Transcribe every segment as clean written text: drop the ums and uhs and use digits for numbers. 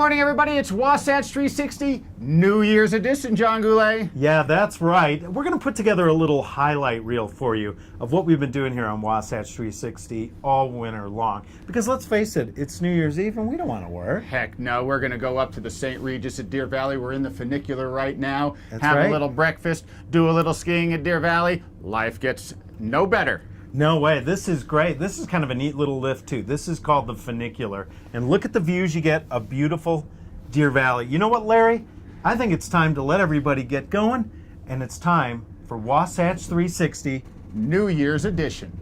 Morning, everybody. It's Wasatch 360 New Year's edition, John Goulet. Yeah, that's right. We're going to put together a little highlight reel for you of what we've been doing here on Wasatch 360 all winter long. Because let's face it, it's New Year's Eve and we don't want to work. Heck no, we're going to go up to the St. Regis at Deer Valley. We're in the funicular right now. That's have right. a little breakfast, do a little skiing at Deer Valley. Life gets no better. No way, this is great. This is kind of a neat little lift too. This is called the funicular. And look at the views you get of beautiful Deer Valley. You know what, Larry? I think it's time to let everybody get going, and it's time for Wasatch 360 New Year's edition.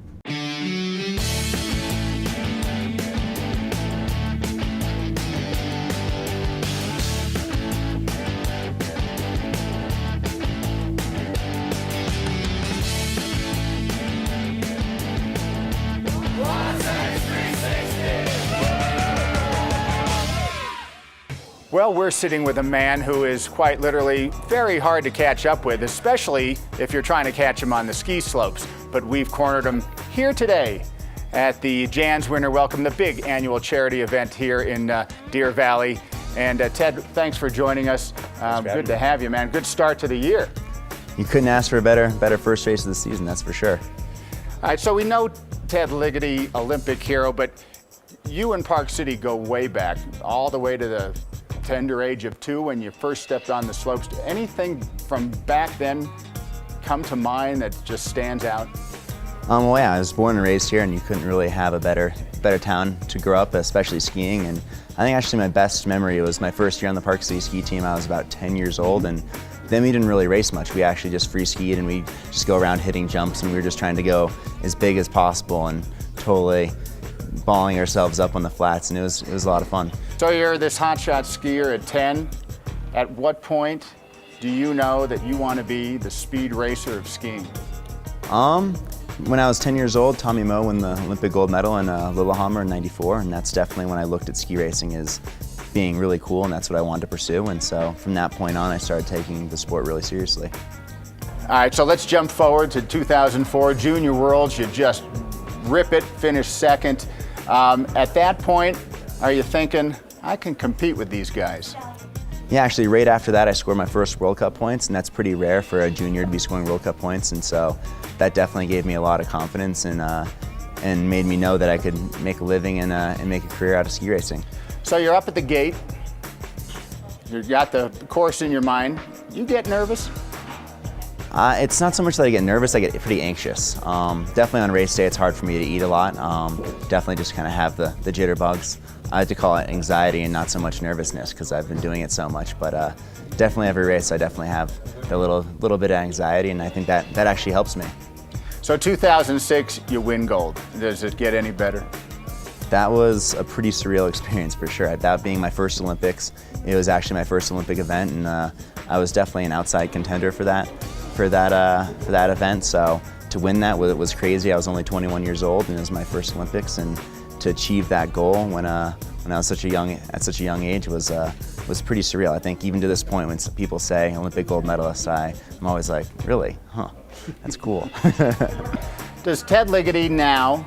Well, we're sitting with a man who is quite literally very hard to catch up with, especially if you're trying to catch him on the ski slopes. But we've cornered him here today at the Jan's Winter Welcome, the big annual charity event here in Deer Valley. And Ted, thanks for joining us. Good to have you, man. Good start to the year. You couldn't ask for a better first race of the season, that's for sure. All right, so we know Ted Ligety, Olympic hero, but you and Park City go way back, all the way to the tender age of 2 when you first stepped on the slopes. Anything from back then come to mind that just stands out? Well, yeah, I was born and raised here, and you couldn't really have a better town to grow up, especially skiing. And I think actually my best memory was my first year on the Park City ski team. I was about 10 years old, and then we didn't really race much. We actually just free skied, and we just go around hitting jumps, and we were just trying to go as big as possible and totally balling ourselves up on the flats, and it was a lot of fun. So you're this hotshot skier at 10. At what point do you know that you want to be the speed racer of skiing? When I was 10 years old, Tommy Moe won the Olympic gold medal in Lillehammer in '94, and that's definitely when I looked at ski racing as being really cool, and that's what I wanted to pursue. And so from that point on, I started taking the sport really seriously. All right, so let's jump forward to 2004 Junior Worlds. You just rip it, finish second. At that point, are you thinking, I can compete with these guys? Yeah, actually right after that I scored my first World Cup points, and that's pretty rare for a junior to be scoring World Cup points, and so that definitely gave me a lot of confidence and made me know that I could make a living and make a career out of ski racing. So you're up at the gate, you've got the course in your mind. You get nervous? It's not so much that I get nervous, I get pretty anxious. Definitely on race day it's hard for me to eat a lot. Definitely just kind of have the jitterbugs. I like to call it anxiety and not so much nervousness because I've been doing it so much, but definitely every race I definitely have a little bit of anxiety, and I think that actually helps me. So 2006, you win gold. Does it get any better? That was a pretty surreal experience for sure. That being my first Olympics, it was actually my first Olympic event, and I was definitely an outside contender for that event. So to win that was crazy. I was only 21 years old, and it was my first Olympics, and to achieve that goal when I was at such a young age was pretty surreal. I think even to this point, when people say Olympic gold medalist, I'm always like, really? Huh? That's cool. Does Ted Ligety now,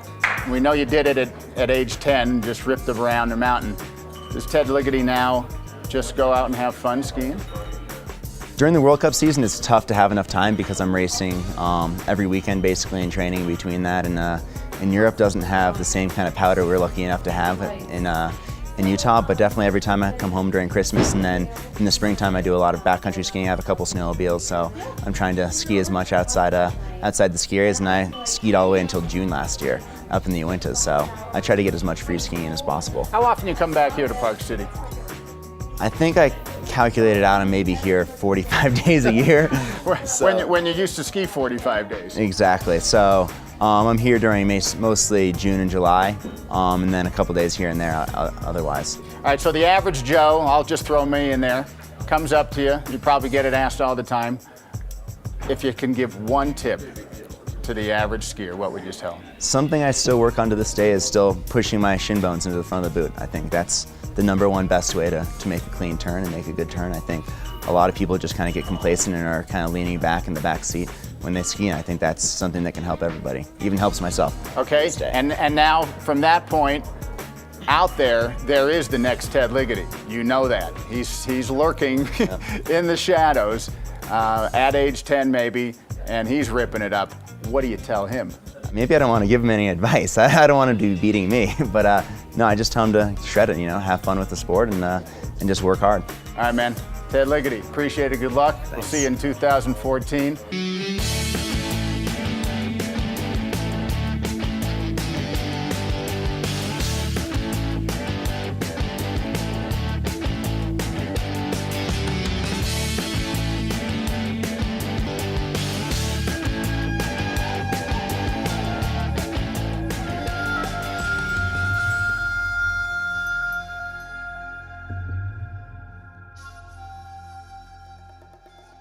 we know you did it at age 10, just ripped around the mountain. Does Ted Ligety now just go out and have fun skiing? During the World Cup season, it's tough to have enough time because I'm racing every weekend basically and training between that, and Europe doesn't have the same kind of powder we're lucky enough to have in Utah, but definitely every time I come home during Christmas, and then in the springtime I do a lot of backcountry skiing. I have a couple snowmobiles, so I'm trying to ski as much outside the ski areas, and I skied all the way until June last year up in the Uintas, so I try to get as much free skiing as possible. How often you come back here to Park City? I think I calculated out I'm maybe here 45 days a year. When you used to ski 45 days. Exactly. So I'm here during mostly June and July, and then a couple days here and there otherwise. All right, so the average Joe, I'll just throw me in there, comes up to you. You probably get it asked all the time. If you can give one tip to the average skier, what would you tell them? Something I still work on to this day is still pushing my shin bones into the front of the boot. I think that's the #1 best way to make a clean turn and make a good turn. I think a lot of people just kind of get complacent and are kind of leaning back in the back seat when they ski, and I think that's something that can help everybody, even helps myself. Okay, and now from that point, out there is the next Ted Ligety. You know that. He's lurking in the shadows at age 10 maybe, and he's ripping it up. What do you tell him? Maybe I don't want to give him any advice. I don't want him to be beating me, but no, I just tell him to shred it, have fun with the sport and just work hard. All right, man. Ted Ligety, appreciate it. Good luck. Thanks. We'll see you in 2014.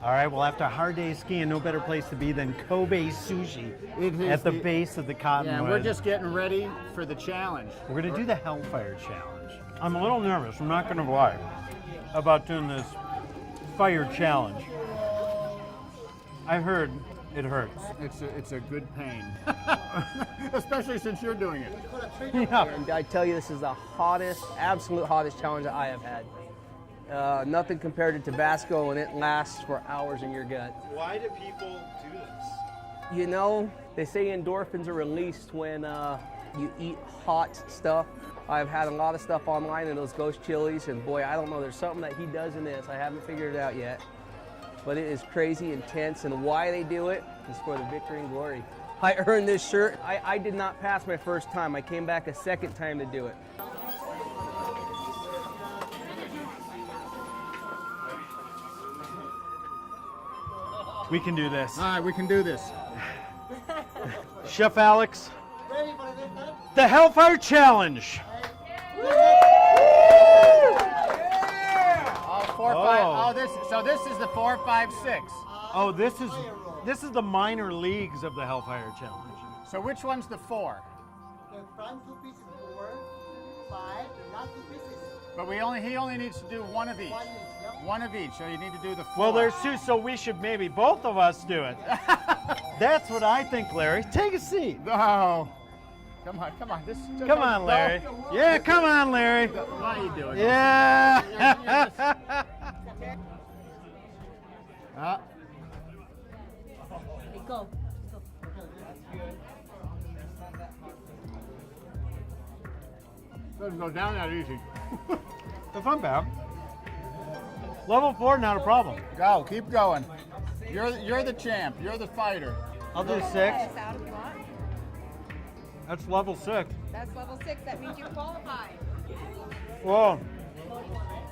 All right, well, after a hard day skiing, no better place to be than Kobe Sushi at the base of the Cottonwood. Yeah, we're just getting ready for the challenge. We're going to do the Hellfire Challenge. I'm a little nervous, I'm not going to lie, about doing this fire challenge. I heard it hurts. It's a good pain, especially since you're doing it. Yeah. And I tell you, this is the hottest, absolute hottest challenge that I have had. Nothing compared to Tabasco, and it lasts for hours in your gut. Why do people do this? They say endorphins are released when you eat hot stuff. I've had a lot of stuff online in those ghost chilies, and boy, I don't know, there's something that he does in this. I haven't figured it out yet. But it is crazy intense, and why they do it is for the victory and glory. I earned this shirt. I did not pass my first time. I came back a second time to do it. We can do this. All right, we can do this. Chef Alex, the Hellfire Challenge. Oh, 4, 5. Oh, this is the 4, 5, 6. Oh, this is the minor leagues of the Hellfire Challenge. So which one's the 4? The front 2 pieces 4, 5, the last 2 pieces. But he only needs to do one of each. 1 each, yep. One of each. So you need to do the 4. Well, there's 2, so we should maybe both of us do it. That's what I think, Larry. Take a seat. No. Come on. Come on, Larry. Yeah, come on, Larry. What are you doing? Yeah. Go. Doesn't go down that easy. That's not bad. Level 4, not a problem. Go. Keep going. You're the champ. You're the fighter. I'll do 6. Yes, out if you want. That's level 6. That's level 6. That means you qualify. Whoa,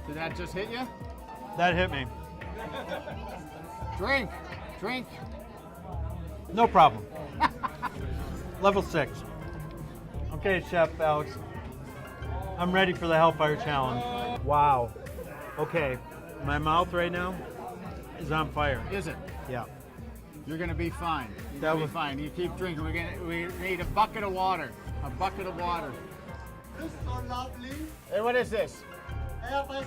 Did that just hit you? that hit me. Drink. No problem. Level 6. Okay, Chef Alex. I'm ready for the Hellfire Challenge. Wow. Okay, my mouth right now is on fire. Is it? Yeah. You're gonna be fine. You're That gonna be was- fine. You keep drinking. We need a bucket of water. A bucket of water. This is so lovely. Hey, what is this? Airplane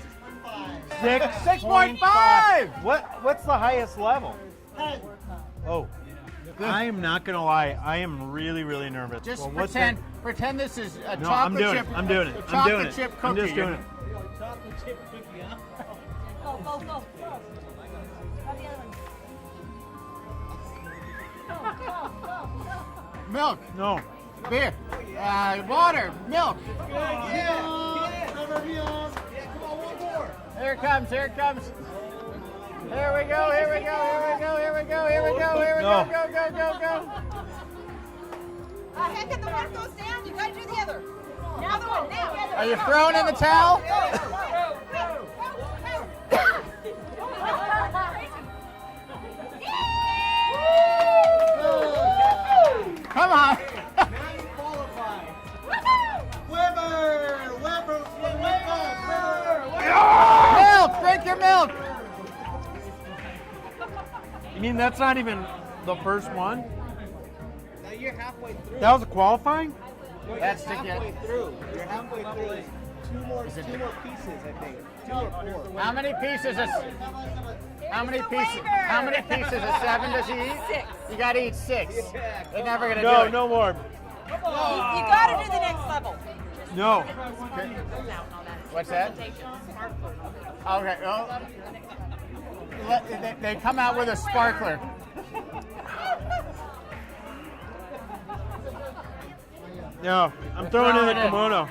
6.5. 6.5. What's the highest level? 10. Oh, I am not gonna lie. I am really, really nervous. Just Well, what's pretend this is a No, chocolate I'm doing chip. it. I'm doing it. a I'm chocolate doing it. chip cookie. I'm just doing it. Go. Go the other one. Milk, No. beer, water, milk. Here it comes. Here we go. No. Go. Heck, if the one goes down, you gotta do the other. Now the one, now. Are you throwing in the towel? Come on. Milk, drink your milk. You mean that's not even the first one? Now you're halfway through. That was a qualifying? That's to get. You're halfway through. Two more pieces, I think. 2 or 4. How many pieces of 7 does he eat? 6. You gotta eat 6. They're never gonna do No, it. no more. You gotta do the next level. No. What's that? Okay. Well, they come out with a sparkler. No, I'm throwing in the kimono.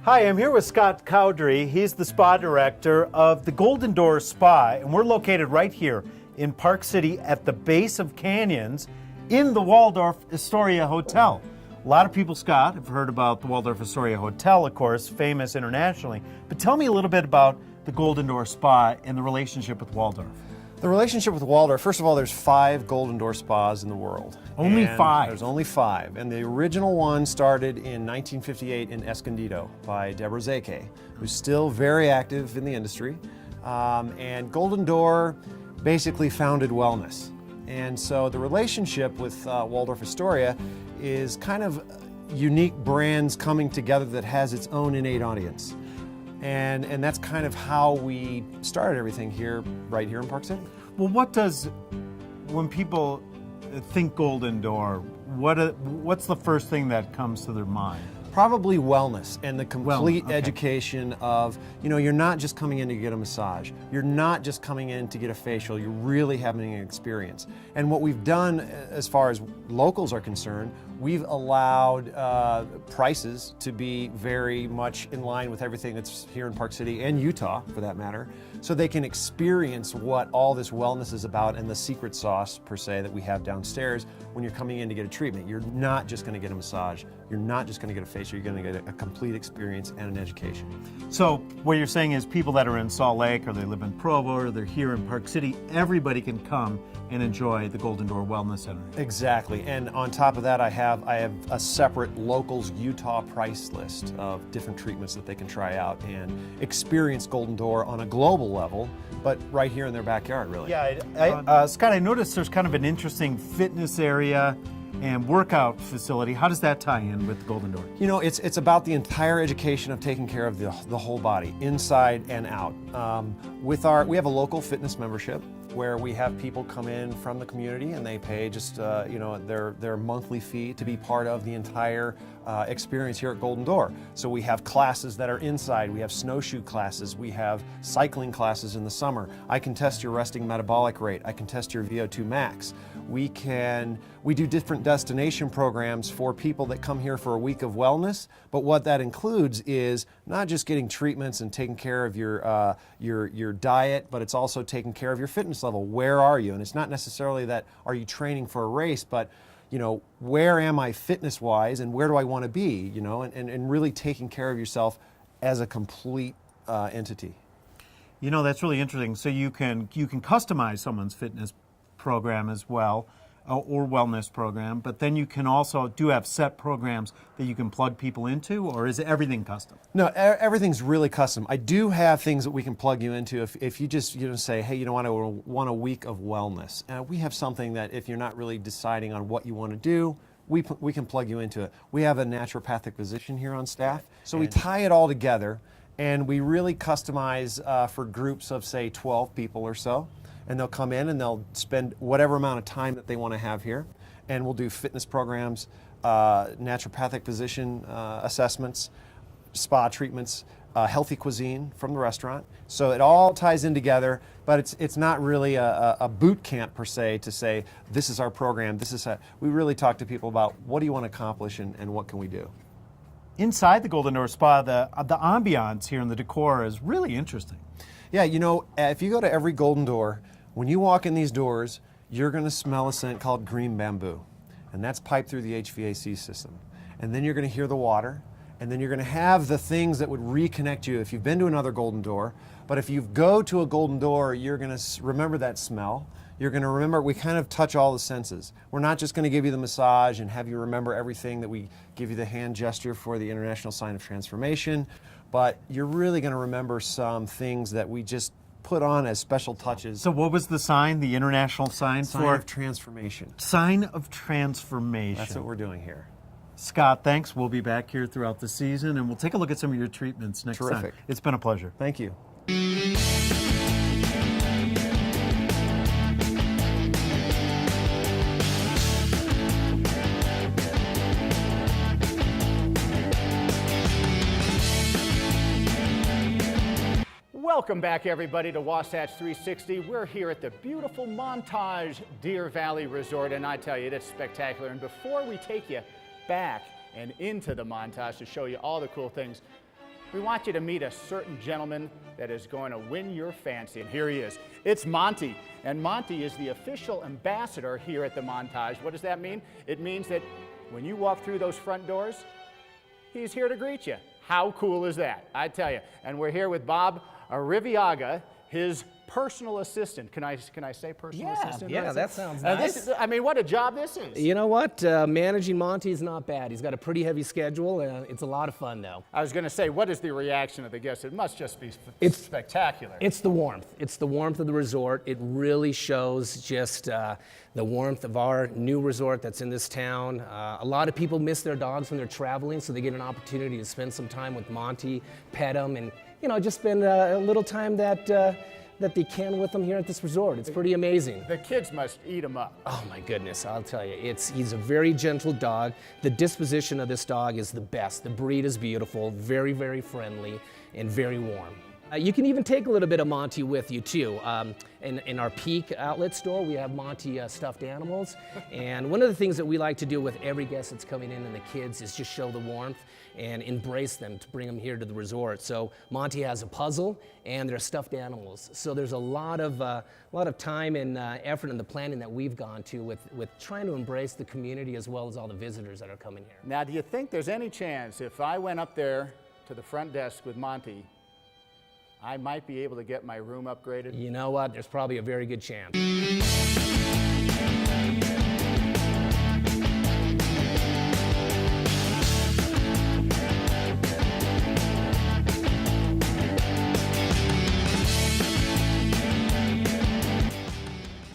Hi, I'm here with Scott Cowdery. He's the spa director of the Golden Door Spa, and we're located right here in Park City at the base of canyons in the Waldorf Astoria Hotel. A lot of people, Scott, have heard about the Waldorf Astoria Hotel, of course, famous internationally. But tell me a little bit about the Golden Door Spa and the relationship with Waldorf. The relationship with Waldorf, first of all, there's 5 Golden Door spas in the world. Only And 5? There's only 5. And the original one started in 1958 in Escondido by Deborah Zeke, who's still very active in the industry. And Golden Door basically founded wellness. And so the relationship with Waldorf Astoria is kind of unique brands coming together that has its own innate audience. And that's kind of how we started everything here, right here in Park City. Well, when people think Golden Door, what's the first thing that comes to their mind? Probably wellness and the complete okay. education of, you're not just coming in to get a massage. You're not just coming in to get a facial. You're really having an experience. And what we've done as far as locals are concerned, we've allowed prices to be very much in line with everything that's here in Park City and Utah, for that matter, so they can experience what all this wellness is about and the secret sauce, per se, that we have downstairs when you're coming in to get a treatment. You're not just going to get a massage. You're not just going to get a facial. You're going to get a complete experience and an education. So what you're saying is people that are in Salt Lake or they live in Provo or they're here in Park City, everybody can come and enjoy the Golden Door Wellness Center. Exactly. And on top of that, I have a separate locals Utah price list of different treatments that they can try out and experience Golden Door on a global level, but right here in their backyard, really. Yeah, Scott, I noticed there's kind of an interesting fitness area and workout facility. How does that tie in with Golden Door? It's about the entire education of taking care of the whole body, inside and out. We have a local fitness membership where we have people come in from the community and they pay just their monthly fee to be part of the entire experience here at Golden Door. So we have classes that are inside, we have snowshoe classes, we have cycling classes in the summer. I can test your resting metabolic rate, I can test your VO2 max. We do different destination programs for people that come here for a week of wellness, but what that includes is not just getting treatments and taking care of your diet, but it's also taking care of your fitness level. Where are you? And it's not necessarily that are you training for a race, but where am I fitness-wise and where do I want to be, and really taking care of yourself as a complete entity. That's really interesting. So you can customize someone's fitness program as well, or wellness program, but then you can also have set programs that you can plug people into, or is everything custom? No, everything's really custom. I do have things that we can plug you into if you just say, hey, I want a week of wellness. We have something that if you're not really deciding on what you want to do, we can plug you into it. We have a naturopathic physician here on staff, so we tie it all together, and we really customize for groups of, say, 12 people or so. And they'll come in and they'll spend whatever amount of time that they want to have here. And we'll do fitness programs, naturopathic physician assessments, spa treatments, healthy cuisine from the restaurant. So it all ties in together, but it's not really a boot camp per se to say, this is our program, we really talk to people about what do you want to accomplish and what can we do. Inside the Golden Door Spa, the ambiance here and the decor is really interesting. Yeah, if you go to every Golden Door, when you walk in these doors, you're going to smell a scent called green bamboo, and that's piped through the HVAC system. And then you're going to hear the water, and then you're going to have the things that would reconnect you if you've been to another Golden Door. But if you go to a Golden Door, you're going to remember that smell. You're going to remember, we kind of touch all the senses. We're not just going to give you the massage and have you remember everything that we give you the hand gesture for the International Sign of Transformation, but you're really going to remember some things that we just put on as special touches. So what was the sign, the international sign for? Sign of Transformation. Sign of Transformation. That's what we're doing here. Scott, thanks. We'll be back here throughout the season, and we'll take a look at some of your treatments next time. Terrific. It's been a pleasure. Thank you. Welcome back, everybody, to Wasatch 360. We're here at the beautiful Montage Deer Valley Resort, and I tell you, it's spectacular. And before we take you back and into the Montage to show you all the cool things, we want you to meet a certain gentleman that is going to win your fancy. And here he is. It's Monty. And Monty is the official ambassador here at the Montage. What does that mean? It means that when you walk through those front doors, he's here to greet you. How cool is that? I tell you. And we're here with Bob Arriviaga, his personal assistant. Can I say personal assistant? Yeah, that sounds nice. I mean, what a job this is. You know what? Managing Monty is not bad. He's got a pretty heavy schedule. It's a lot of fun, though. I was going to say, what is the reaction of the guests? It must just be spectacular. It's the warmth. It's the warmth of the resort. It really shows just the warmth of our new resort that's in this town. A lot of people miss their dogs when they're traveling, so they get an opportunity to spend some time with Monty, pet them, and just spend a little time that they can with them here at this resort. It's pretty amazing. The kids must eat them up. Oh my goodness, I'll tell you, he's a very gentle dog. The disposition of this dog is the best. The breed is beautiful, very, very friendly, and very warm. You can even take a little bit of Monty with you too. In our Peak outlet store, we have Monty stuffed animals. And one of the things that we like to do with every guest that's coming in and the kids is just show the warmth and embrace them to bring them here to the resort. So Monty has a puzzle and there's stuffed animals. So there's a lot of time and effort in the planning that we've gone to with trying to embrace the community as well as all the visitors that are coming here. Now, do you think there's any chance if I went up there to the front desk with Monty, I might be able to get my room upgraded? You know what? There's probably a very good chance.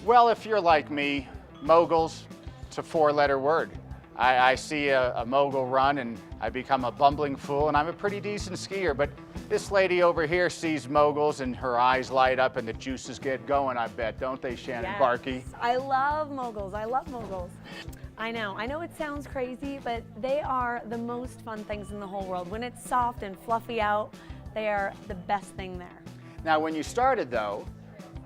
Well, if you're like me, moguls, it's a four-letter word. I see a mogul run and I become a bumbling fool, and I'm a pretty decent skier, but this lady over here sees moguls and her eyes light up and the juices get going, I bet, don't they, Shannon Yes. Barkey? I love moguls. I love moguls. I know it sounds crazy, but they are the most fun things in the whole world. When it's soft and fluffy out, they are the best thing there. Now, when you started, though,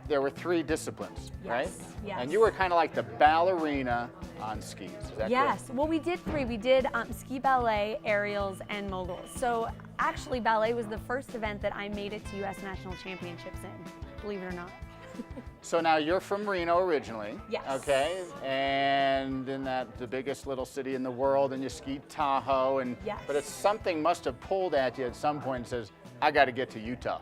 there were three disciplines, right? Yes. And you were kind of like the ballerina on skis, is that Yes, correct? well, we did three. We did ski ballet, aerials, and moguls. So actually, ballet was the first event that I made it to U.S. National Championships in, believe it or not. So now you're from Reno originally. Yes. Okay, and in the biggest little city in the world, and you skied Tahoe, Yes. but it's something must have pulled at you at some point and says, I got to get to Utah.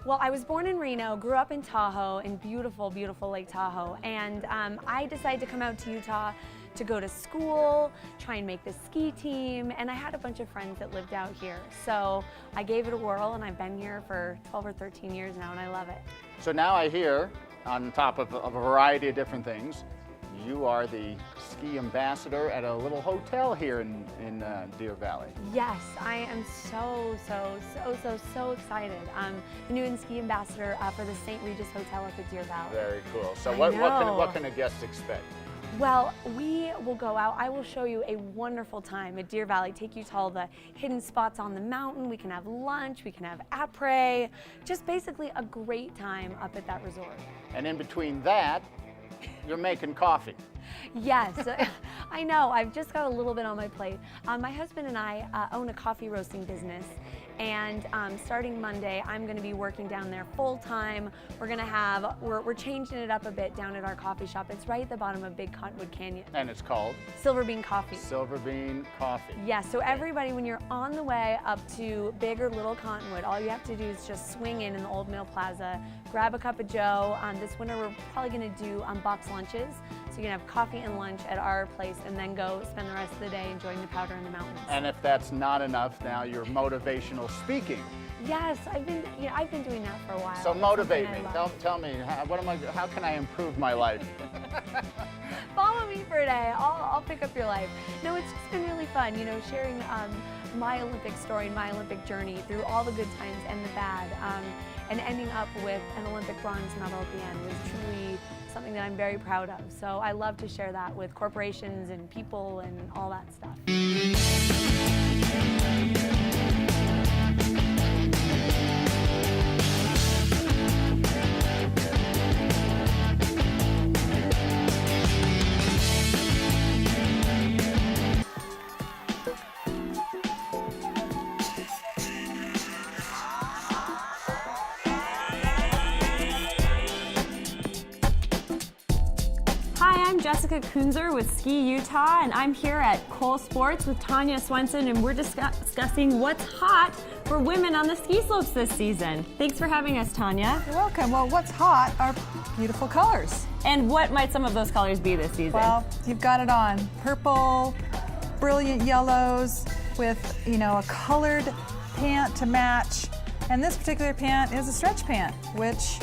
Well, I was born in Reno, grew up in Tahoe, in beautiful, beautiful Lake Tahoe, and I decided to come out to Utah to go to school, try and make the ski team, and I had a bunch of friends that lived out here. So I gave it a whirl, and I've been here for 12 or 13 years now, and I love it. So now I hear, on top of a variety of different things, you are the ski ambassador at a little hotel here in Deer Valley. Yes, I am so excited. I'm the new ski ambassador for the St. Regis Hotel at the Deer Valley. Very cool. So I what know. can a guest expect? Well, we will go out. I will show you a wonderful time at Deer Valley, take you to all the hidden spots on the mountain. We can have lunch, we can have après, just basically a great time up at that resort. And in between that, you're making coffee. Yes, I know. I've just got a little bit on my plate. My husband and I own a coffee roasting business, and starting Monday, I'm going to be working down there full time. We're changing it up a bit down at our coffee shop. It's right at the bottom of Big Cottonwood Canyon. And it's called? Silver Bean Coffee. Silver Bean Coffee. Yes, so everybody, when you're on the way up to Big or Little Cottonwood, all you have to do is just swing in the Old Mill Plaza, grab a cup of joe. This winter, we're probably going to do box lunches. So you can have coffee and lunch at our place and then go spend the rest of the day enjoying the powder in the mountains. And if that's not enough, now you're motivational speaking. Yes, I've been doing that for a while. So It's motivate something me. I love. Tell me, how can I improve my life? follow me for a day. I'll pick up your life. No, it's just been really fun, you know, sharing my Olympic story and my Olympic journey through all the good times and the bad. And ending up with an Olympic bronze medal at the end was truly something that I'm very proud of. So I love to share that with corporations and people and all that stuff. Hi, I'm Jessica Kunzer with Ski Utah, and I'm here at Cole Sports with Tanya Swenson, and we're discussing what's hot for women on the ski slopes this season. Thanks for having us, Tanya. You're welcome. Well, what's hot are beautiful colors. And what might some of those colors be this season? Well, you've got it on. Purple, brilliant yellows with, you know, a colored pant to match. And this particular pant is a stretch pant, which,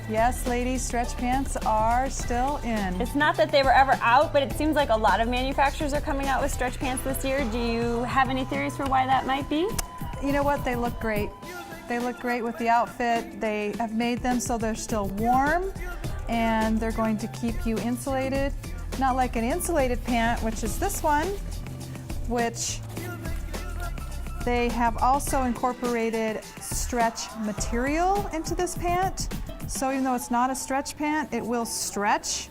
yes, ladies, stretch pants are still in. It's not that they were ever out, but it seems like a lot of manufacturers are coming out with stretch pants this year. Do you have any theories for why that might be? You know what? They look great. They look great with the outfit. They have made them so they're still warm, and they're going to keep you insulated. Not like an insulated pant, which is this one, which they have also incorporated stretch material into this pant. So even though it's not a stretch pant, it will stretch.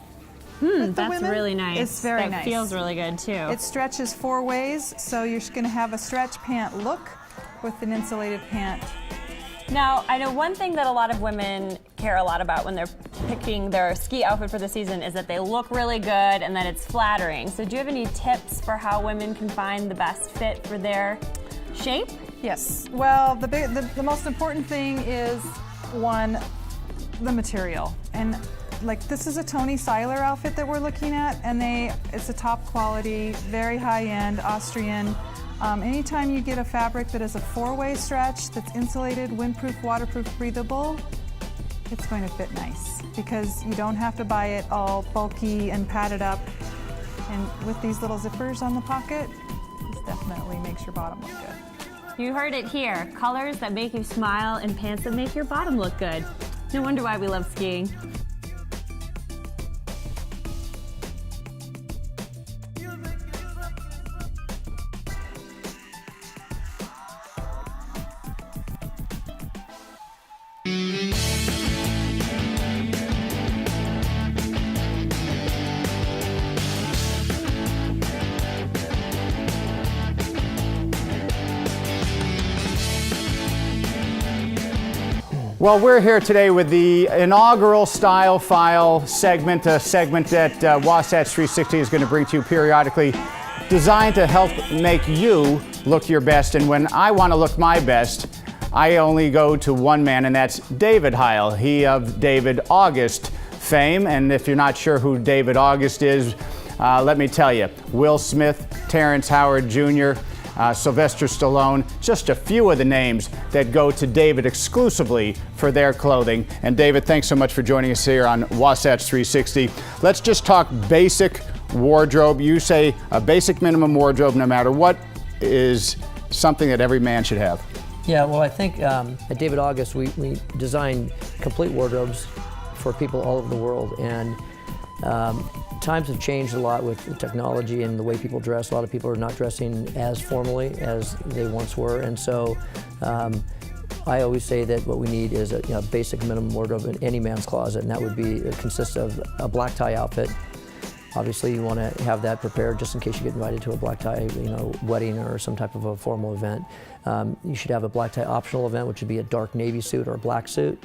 That's women. Really nice. It's very nice. It feels really good too. It stretches 4 ways, so you're going to have a stretch pant look with an insulated pant. Now, I know one thing that a lot of women care a lot about when they're picking their ski outfit for the season is that they look really good and that it's flattering. So do you have any tips for how women can find the best fit for their shape? Yes. Well, the most important thing is, one, the material. And like, this is a Tony Seiler outfit that we're looking at, and it's a top quality, very high end Austrian. Anytime you get a fabric that is a 4-way stretch, that's insulated, windproof, waterproof, breathable, it's going to fit nice because you don't have to buy it all bulky and padded up. And with these little zippers on the pocket, this definitely makes your bottom look good. You heard it here. Colors that make you smile and pants that make your bottom look good. No wonder why we love skiing. Well, we're here today with the inaugural Style File segment, a segment that Wasatch 360 is going to bring to you periodically, designed to help make you look your best. And when I want to look my best, I only go to one man, and that's David Heil. He of David August fame. And if you're not sure who David August is, let me tell you, Will Smith, Terrence Howard Jr., Sylvester Stallone, just a few of the names that go to David exclusively for their clothing. And David, thanks so much for joining us here on Wasatch 360. Let's just talk basic wardrobe. You say a basic minimum wardrobe, no matter what, is something that every man should have. Yeah, well, I think at David August, we design complete wardrobes for people all over the world. And times have changed a lot with technology and the way people dress. A lot of people are not dressing as formally as they once were, and so I always say that what we need is a basic minimum wardrobe in any man's closet, and that would consist of a black tie outfit. Obviously, you want to have that prepared just in case you get invited to a black tie, wedding or some type of a formal event. You should have a black tie optional event, which would be a dark navy suit or a black suit.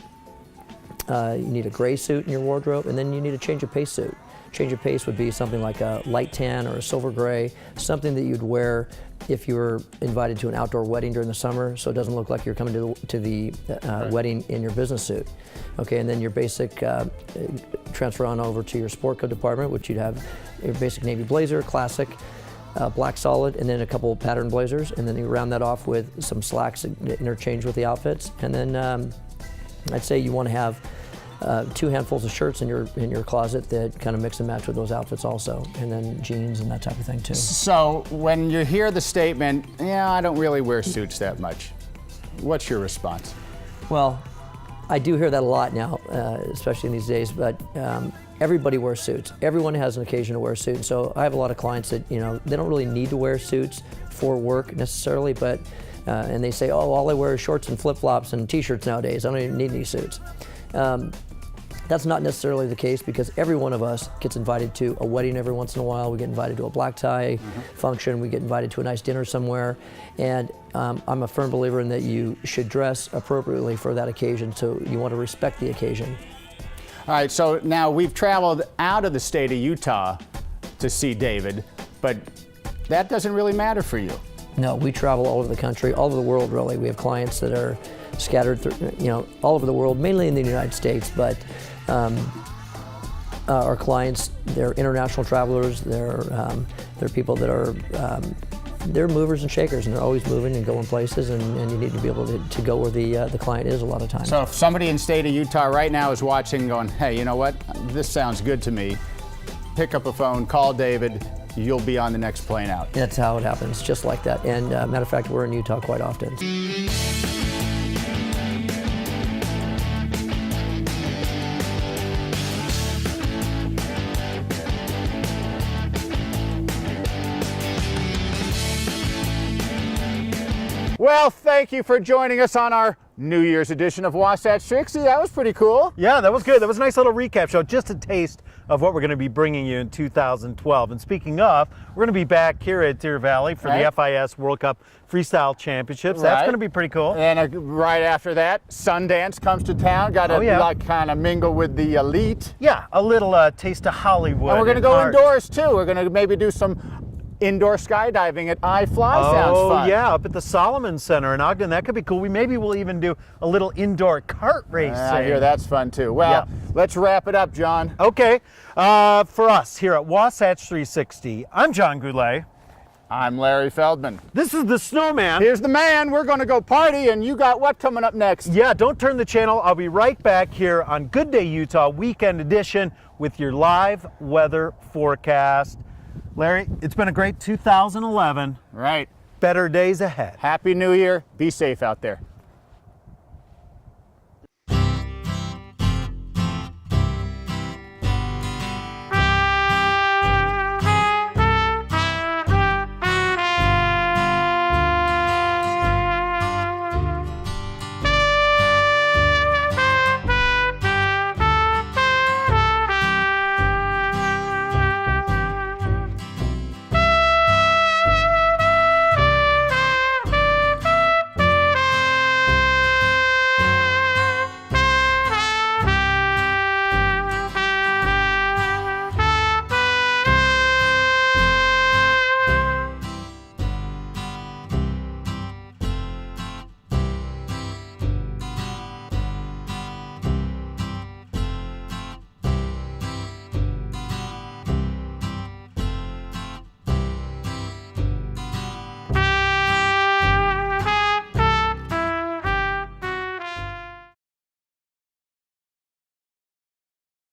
You need a gray suit in your wardrobe, and then you need a change of pace suit. Change of pace would be something like a light tan or a silver gray, something that you'd wear if you were invited to an outdoor wedding during the summer, so it doesn't look like you're coming to the wedding in your business suit. Okay, and then your basic transfer on over to your sport coat department, which you'd have your basic navy blazer, classic, black solid, and then a couple pattern blazers, and then you round that off with some slacks interchanged with the outfits. And then I'd say you want to have 2 handfuls of shirts in your closet that kind of mix and match with those outfits also, and then jeans and that type of thing too. So when you hear the statement, yeah, I don't really wear suits that much, what's your response? Well, I do hear that a lot now, especially in these days, but everybody wears suits. Everyone has an occasion to wear a suit. So I have a lot of clients that, you know, they don't really need to wear suits for work necessarily, but, and they say, oh, all I wear is shorts and flip-flops and t-shirts nowadays. I don't even need any suits. That's not necessarily the case, because every one of us gets invited to a wedding every once in a while. We get invited to a black tie function. We get invited to a nice dinner somewhere. And I'm a firm believer in that you should dress appropriately for that occasion. So you want to respect the occasion. All right, so now we've traveled out of the state of Utah to see David, but that doesn't really matter for you. No, we travel all over the country, all over the world really. We have clients that are scattered through, you know, all over the world, mainly in the United States, but our clients, they're international travelers, they're people that are, they're movers and shakers, and they're always moving and going places, and you need to be able to go where the client is a lot of times. So if somebody in the state of Utah right now is watching going, hey, you know what, this sounds good to me, pick up a phone, call David, you'll be on the next plane out. That's how it happens, just like that. And matter of fact, we're in Utah quite often. Well, thank you for joining us on our New Year's edition of Wasatch Trixie. That was pretty cool. Yeah, that was good. That was a nice little recap show. Just a taste of what we're going to be bringing you in 2012. And speaking of, we're going to be back here at Deer Valley for the FIS World Cup Freestyle Championships. That's going to be pretty cool. And right after that, Sundance comes to town. Got to like, kind of mingle with the elite. Yeah, a little taste of Hollywood. And we're going to go indoors too. We're going to maybe do some indoor skydiving at iFly. Sounds fun. Oh yeah, up at the Solomon Center in Ogden. That could be cool. Maybe we'll even do a little indoor kart racing. I hear that's fun too. Well, let's wrap it up, John. Okay. For us here at Wasatch 360, I'm John Goulet. I'm Larry Feldman. This is the Snowman. Here's the man. We're going to go party, and you got what coming up next? Yeah, don't turn the channel. I'll be right back here on Good Day Utah Weekend Edition with your live weather forecast. Larry, it's been a great 2011. Right. Better days ahead. Happy New Year. Be safe out there.